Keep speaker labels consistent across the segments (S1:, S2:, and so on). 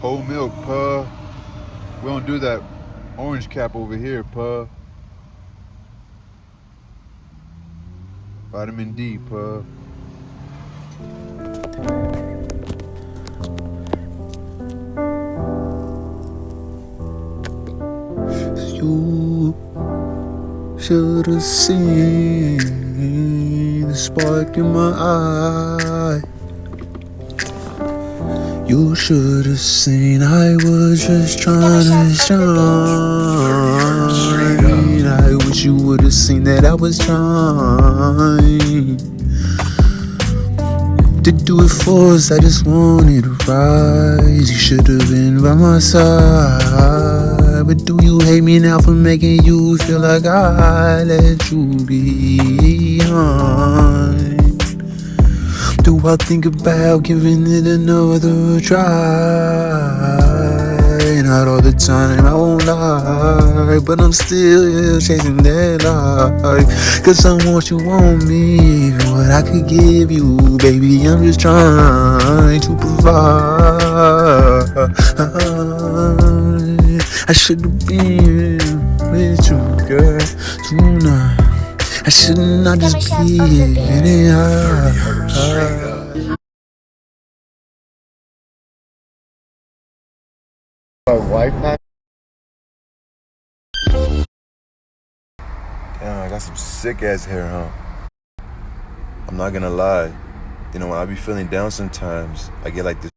S1: Whole milk, puh. We don't do that orange cap over here, puh. Vitamin D, puh.
S2: You should have seen the spark in my eye. You should have seen I was just trying to shine. I wish you would have seen that I was trying to do it for us. I just wanted to rise. You should have been by my side. But do you hate me now for making you feel like I let you behind? Do I think about giving it another try? Not all the time, I won't lie, but I'm still chasing that light. Cause I want you on me, even what I could give you, baby, I'm just trying to provide. I should've been with you, girl, tonight. I should not just be getting high.
S1: My wife not. Damn, I got some sick ass hair, huh? I'm not gonna lie. You know, when I be feeling down sometimes, I get like this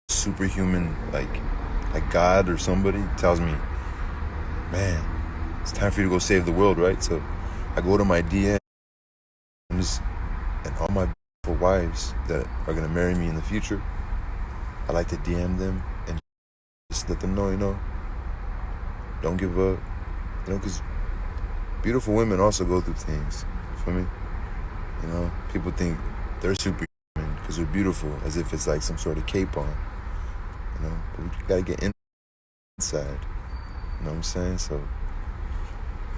S1: superhuman, like God or somebody tells me, man, it's time for you to go save the world, right? So I go to my DMs and all my beautiful wives that are gonna marry me in the future, I like to DM them and just let them know, you know, don't give up, you know, because beautiful women also go through things, you feel me? You know, people think they're superhuman because they're beautiful, as if it's like some sort of cape on, you know, but we gotta get inside, you know what I'm saying? So,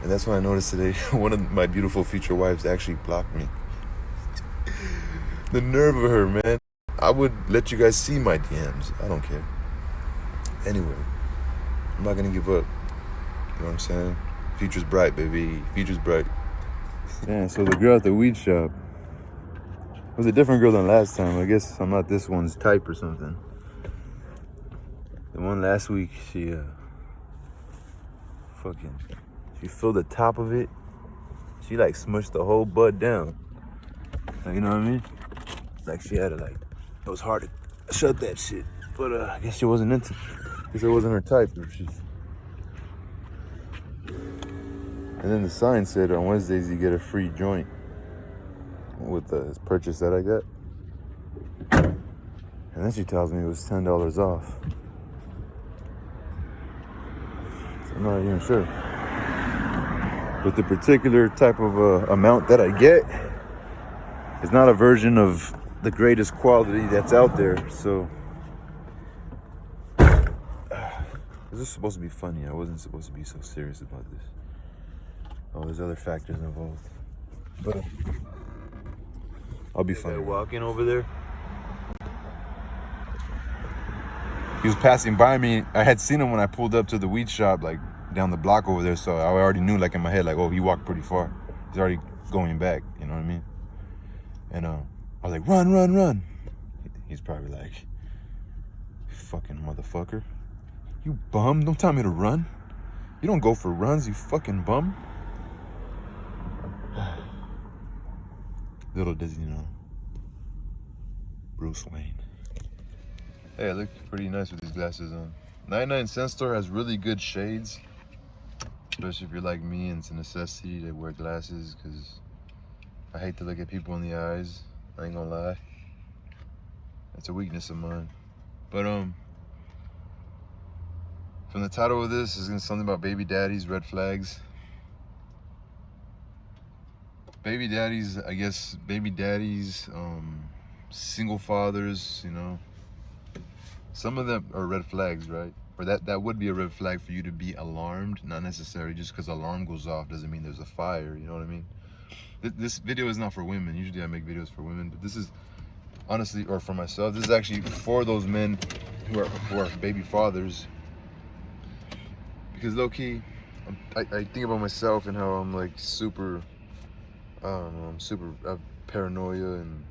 S1: and that's what I noticed today. One of my beautiful future wives actually blocked me. The nerve of her, man. I would let you guys see my DMs. I don't care. Anyway, I'm not gonna give up. You know what I'm saying? Future's bright, baby. Future's bright. Yeah, so the girl at the weed shop was a different girl than last time. I guess I'm not this one's type or something. The one last week, she filled the top of it. She like smushed the whole bud down. Like, you know what I mean? Like she had to it was hard to shut that shit. But I guess she wasn't into it. I guess it wasn't her type. And then the sign said on Wednesdays you get a free joint with the purchase that I got. And then she tells me it was $10 off. So I'm not even sure. But the particular type of amount that I get is not a version of the greatest quality that's out there. So this is supposed to be funny. I wasn't supposed to be so serious about this. Oh, there's other factors involved. But I'll be funny. Walking over there. He was passing by me. I had seen him when I pulled up to the weed shop, like down the block over there. So I already knew, like in my head, like, oh, he walked pretty far. He's already going back. You know what I mean? And I was like, run, run, run. He's probably like, fucking motherfucker. You bum. Don't tell me to run. You don't go for runs, you fucking bum. Little does he know. Bruce Wayne. Hey, I look pretty nice with these glasses on. 99 Cent Store has really good shades. Especially if you're like me and it's a necessity to wear glasses, because I hate to look at people in the eyes. I ain't gonna lie. It's a weakness of mine. But from the title of this is something about baby daddies, red flags. Baby daddies, I guess, single fathers, you know. Some of them are red flags, right? Or that would be a red flag for you to be alarmed. Not necessarily just because alarm goes off doesn't mean there's a fire, you know what I mean? This video is not for women. Usually I make videos for women, but this is honestly, or for myself, this is actually for those men who are baby fathers. Because low key, I think about myself and how I'm like super, I don't know, I'm super paranoia, and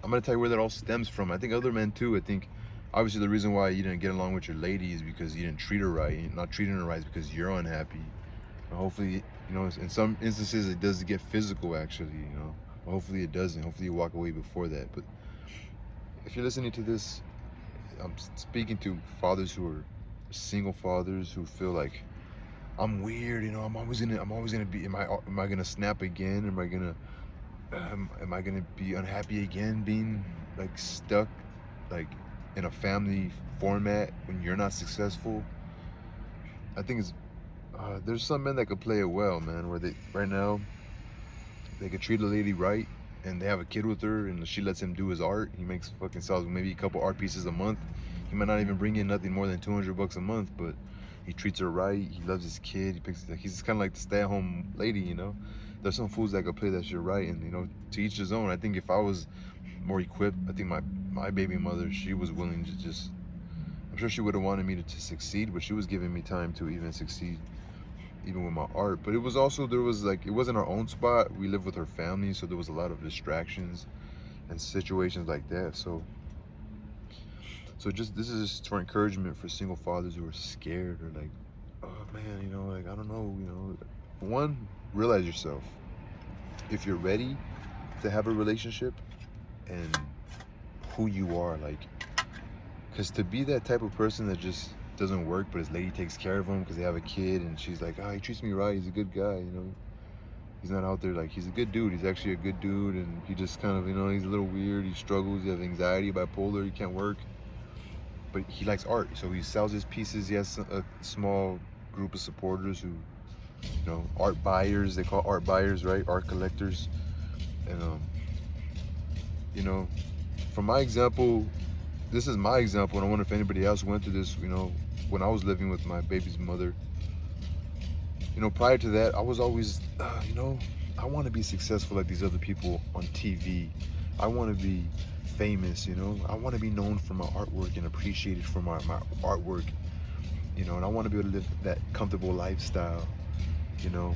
S1: I'm gonna tell you where that all stems from. I think other men too. I think obviously the reason why you didn't get along with your lady is because you didn't treat her right. You're not treating her right is because you're unhappy. And hopefully, you know, in some instances it does get physical actually, you know. But hopefully it doesn't. Hopefully you walk away before that. But if you're listening to this, I'm speaking to fathers who are single fathers who feel like I'm weird, you know. I'm always gonna be. Am I gonna snap again? Am I gonna be unhappy again, being like stuck, like in a family format when you're not successful? I think it's there's some men that could play it well, man. Where they right now they could treat a lady right, and they have a kid with her, and she lets him do his art. He makes fucking sells maybe a couple art pieces a month. He might not even bring in nothing more than $200 a month, but he treats her right. He loves his kid. He's kind of like the stay-at-home lady, you know. There's some fools that could play that shit right, and you know, to each his own. I think if I was more equipped, I think my baby mother, she was willing to just. I'm sure she would have wanted me to succeed, but she was giving me time to even succeed, even with my art. But it was also, there was like, it wasn't our own spot. We lived with her family, so there was a lot of distractions and situations like that. So just, this is just for encouragement for single fathers who are scared or like, oh man, you know, like I don't know, you know. One, realize yourself. If you're ready to have a relationship and who you are, like, because to be that type of person that just doesn't work, but his lady takes care of him because they have a kid, and she's like, oh, he treats me right, he's a good guy, you know. He's not out there like, he's a good dude, he's actually a good dude, and he just kind of, you know, he's a little weird, he struggles, he has anxiety, bipolar, he can't work, but he likes art, so he sells his pieces. He has a small group of supporters who, you know, art buyers, they call art buyers, right? Art collectors. And you know, from my example, this is my example, and I wonder if anybody else went through this, you know, when I was living with my baby's mother. You know, prior to that, I was always, you know, I want to be successful like these other people on TV. I want to be famous, you know. I want to be known for my artwork and appreciated for my artwork, you know, and I want to be able to live that comfortable lifestyle, you know.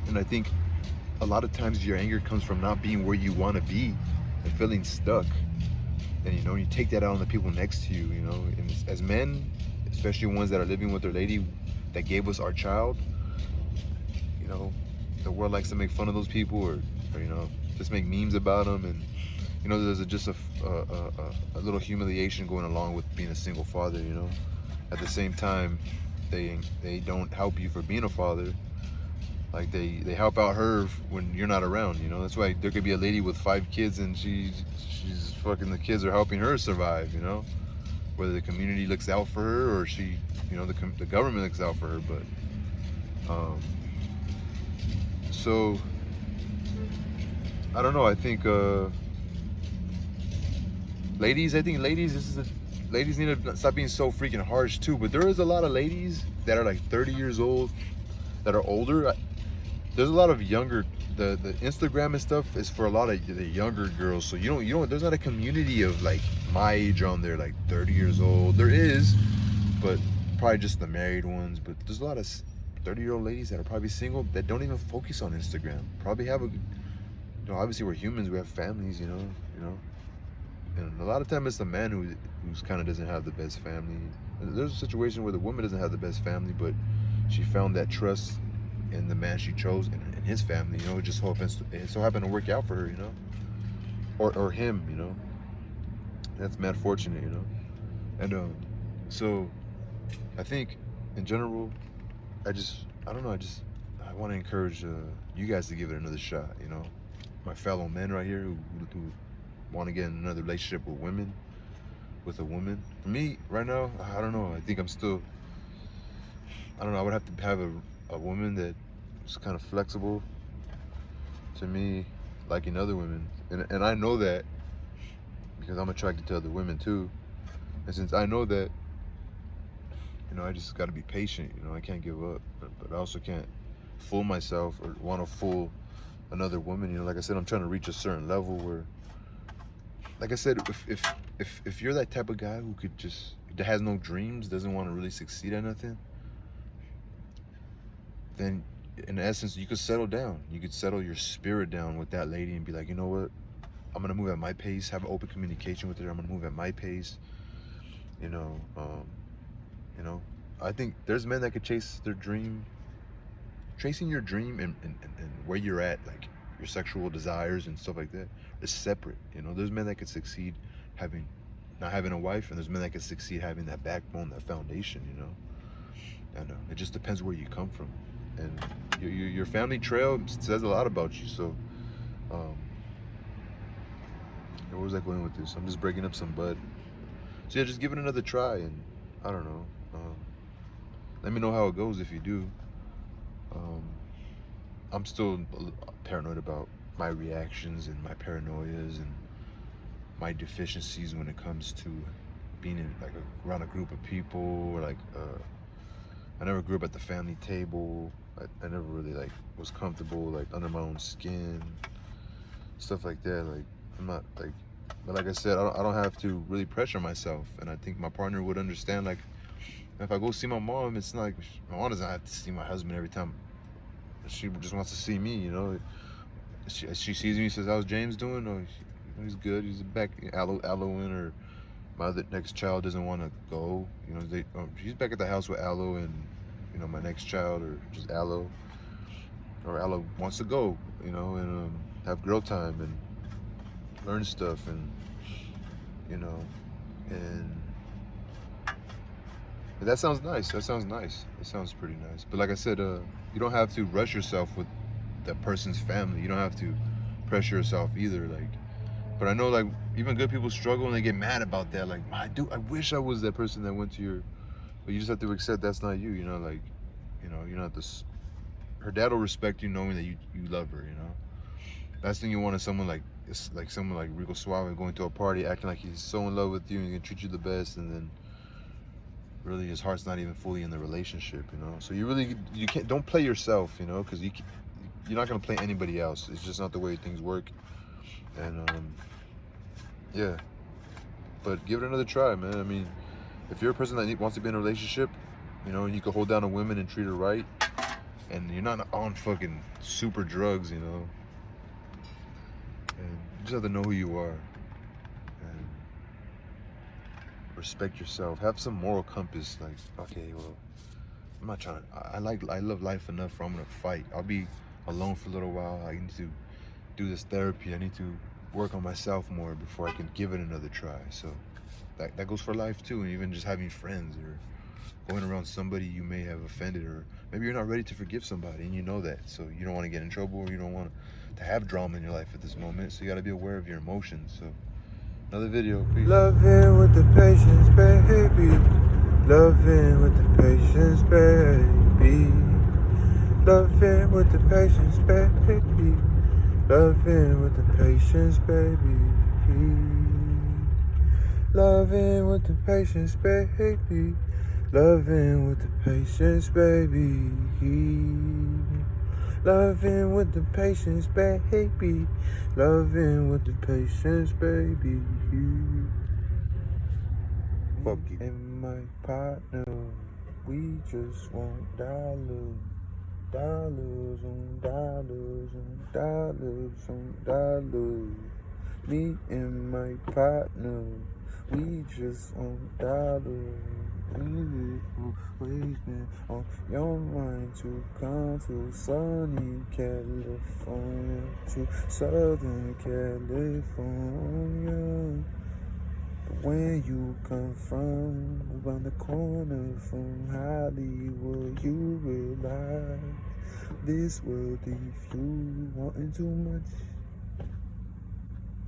S1: And I think a lot of times your anger comes from not being where you want to be and feeling stuck. And you know, you take that out on the people next to you, you know. And as men, especially ones that are living with their lady that gave us our child, you know, the world likes to make fun of those people, or you know, just make memes about them. And you know, there's just a little humiliation going along with being a single father, you know. At the same time, they don't help you for being a father. Like they help out her when you're not around, you know. That's why there could be a lady with 5 kids and she's fucking, the kids are helping her survive, you know. Whether the community looks out for her or she, you know, the government looks out for her. But so I don't know. I think ladies ladies need to stop being so freaking harsh too. But there is a lot of ladies that are like 30 years old that are older. There's a lot of younger, the Instagram and stuff is for a lot of the younger girls. So you don't, there's not a community of like my age on there, like 30 years old. There is, but probably just the married ones. But there's a lot of 30-year-old ladies that are probably single that don't even focus on Instagram. Probably have you know, obviously we're humans, we have families, you know. And a lot of time it's the man who's kind of doesn't have the best family. There's a situation where the woman doesn't have the best family, but she found that trust in the man she chose and his family, you know. It just so happened to work out for her, you know, or him, you know. That's mad fortunate, you know. And so I think in general, I want to encourage you guys to give it another shot, you know. My fellow men right here who want to get in another relationship with a woman. For me right now, I don't know. I think I'm still, I don't know, I would have to have a woman that was kind of flexible to me, like in other women. And I know that because I'm attracted to other women too. And since I know that, you know, I just got to be patient, you know. I can't give up, but I also can't fool myself or want to fool another woman, you know. Like I said, I'm trying to reach a certain level where like I said, if you're that type of guy who could just, that has no dreams, doesn't want to really succeed at nothing, then in essence you could settle down. You could settle your spirit down with that lady and be like, you know what, I'm gonna move at my pace, have open communication with her. I'm gonna move at my pace. You know, I think there's men that could chase their dream. Chasing your dream and where you're at, like your sexual desires and stuff like that, is separate. You know, there's men that could succeed not having a wife, and there's men that could succeed having that backbone, that foundation. You know, and it just depends where you come from, and your family trail says a lot about you. So, where was I going with this? I'm just breaking up some bud. So yeah, just give it another try, and I don't know. Let me know how it goes if you do. I'm still paranoid about my reactions and my paranoias and my deficiencies when it comes to being in like around a group of people. Or like I never grew up at the family table. I never really like was comfortable like under my own skin, stuff like that. Like I'm not like, but like I said, I don't have to really pressure myself, and I think my partner would understand. Like if I go see my mom, it's not like my mom doesn't have to see my husband every time. She just wants to see me, you know. She sees me, says, "How's James doing?" Oh, he's good. He's back Aloe-ing, or my next child doesn't want to go. You know, she's back at the house with Aloe, and you know, my next child, or just Aloe, or Aloe wants to go. You know, and have girl time and learn stuff, and you know, and that sounds nice. That sounds nice. That sounds pretty nice. But like I said, you don't have to rush yourself with that person's family. You don't have to pressure yourself either. Like, but I know like even good people struggle and they get mad about that. Like, I wish I was that person that went to your. But you just have to accept that's not you. You know, like, you know, you're not this. Her dad will respect you knowing that you love her. You know, last thing you want is someone like someone like Rico Suave going to a party acting like he's so in love with you and he can treat you the best, and then really his heart's not even fully in the relationship, you know. So you don't play yourself, you know, because you're not gonna play anybody else. It's just not the way things work. And yeah, but give it another try, man. I mean, if you're a person that wants to be in a relationship, you know, and you can hold down a woman and treat her right, and you're not on fucking super drugs, you know, and you just have to know who you are. Respect yourself. Have some moral compass. Like, okay, well, I'm not trying to. I love life enough where I'm gonna fight. I'll be alone for a little while. I need to do this therapy. I need to work on myself more before I can give it another try. So that goes for life too. And even just having friends or going around somebody you may have offended, or maybe you're not ready to forgive somebody and you know that. So you don't want to get in trouble, or you don't want to have drama in your life at this moment. So you got to be aware of your emotions. So. Another video. Peace.
S2: Loving with the patience, baby. Loving with the patience, baby. Loving with the patience, baby. Loving with the patience, baby. Loving with the patience, baby. Loving with the patience, baby. Loving with the patience, baby. Loving with the patience, baby.
S1: Fuck you.
S2: And my partner, we just want dollars. Dollars on dollars on dollars on dollars. Me and my partner, we just want dollars. We always been on your mind to come to sunny California, to Southern California. But when you come from around the corner from Hollywood, you realize this world leaves you wanting too much.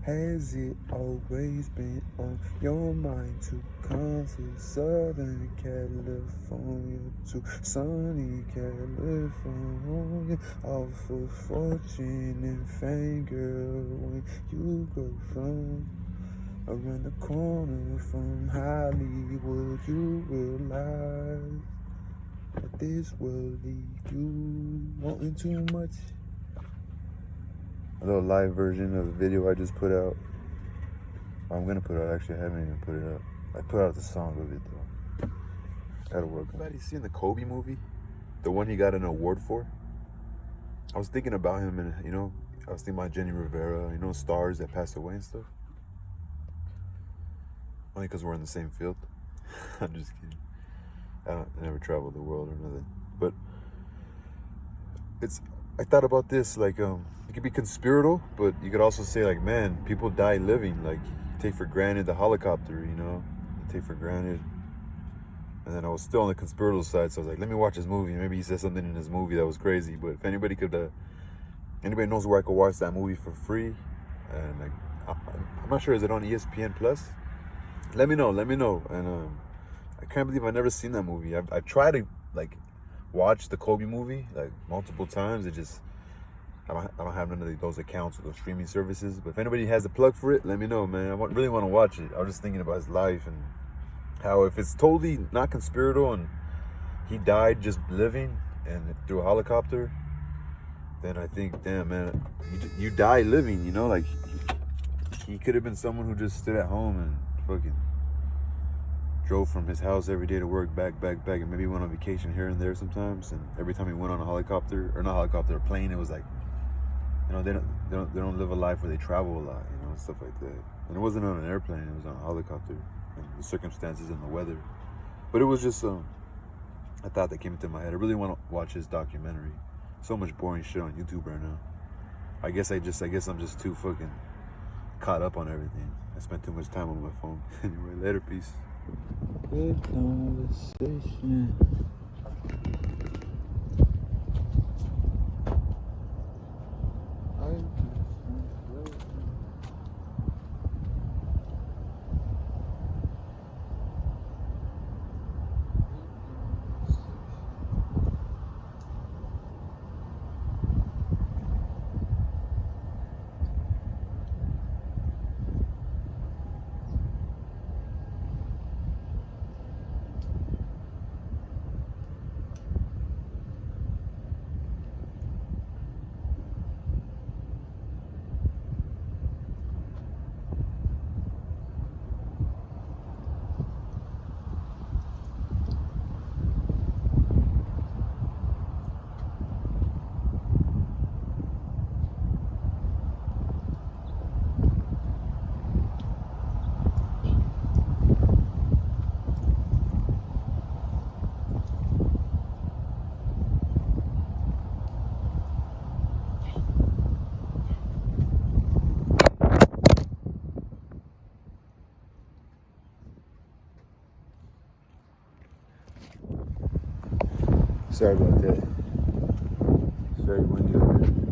S2: Has it always been on your mind to come to Southern California, to sunny California, all for fortune and fame, girl? When you go from around the corner from Hollywood, you realize that this will leave you wanting too much.
S1: A little live version of the video I just put out. I'm gonna put it out. Actually, I haven't even put it up. I put out the song of it though. Gotta work. Anybody seen the Kobe movie? The one he got an award for? I was thinking about him, and I was thinking about Jenny Rivera, stars that passed away and stuff. Only because we're in the same field. I'm just kidding. I never traveled the world or nothing. But I thought about this, like, it could be conspiratorial, but you could also say, like, man, people die living. Like, you take for granted the helicopter, you take for granted. And then I was still on the conspiratorial side, so I was like, let me watch this movie. Maybe he said something in his movie that was crazy. But if anybody knows where I could watch that movie for free, and like, I'm not sure, is it on ESPN Plus? Let me know. And I can't believe I've never seen that movie. I've tried to like watch the Kobe movie like multiple times. I don't have none of those accounts or those streaming services. But if anybody has a plug for it, let me know, man. I really want to watch it. I was just thinking about his life and how if it's totally not conspiratorial and he died just living and through a helicopter, then I think, damn, man, you die living, like he could have been someone who just stood at home and fucking drove from his house every day to work, back, and maybe went on vacation here and there sometimes. And every time he went on a plane, it was like, they don't live a life where they travel a lot, stuff like that. And it wasn't on an airplane; it was on a helicopter, and the circumstances and the weather. But it was just a thought that came into my head. I really want to watch his documentary. So much boring shit on YouTube right now. I guess I'm just too fucking caught up on everything. I spent too much time on my phone. Anyway, later, peace. Good conversation. Sorry about that. It's very windy up here.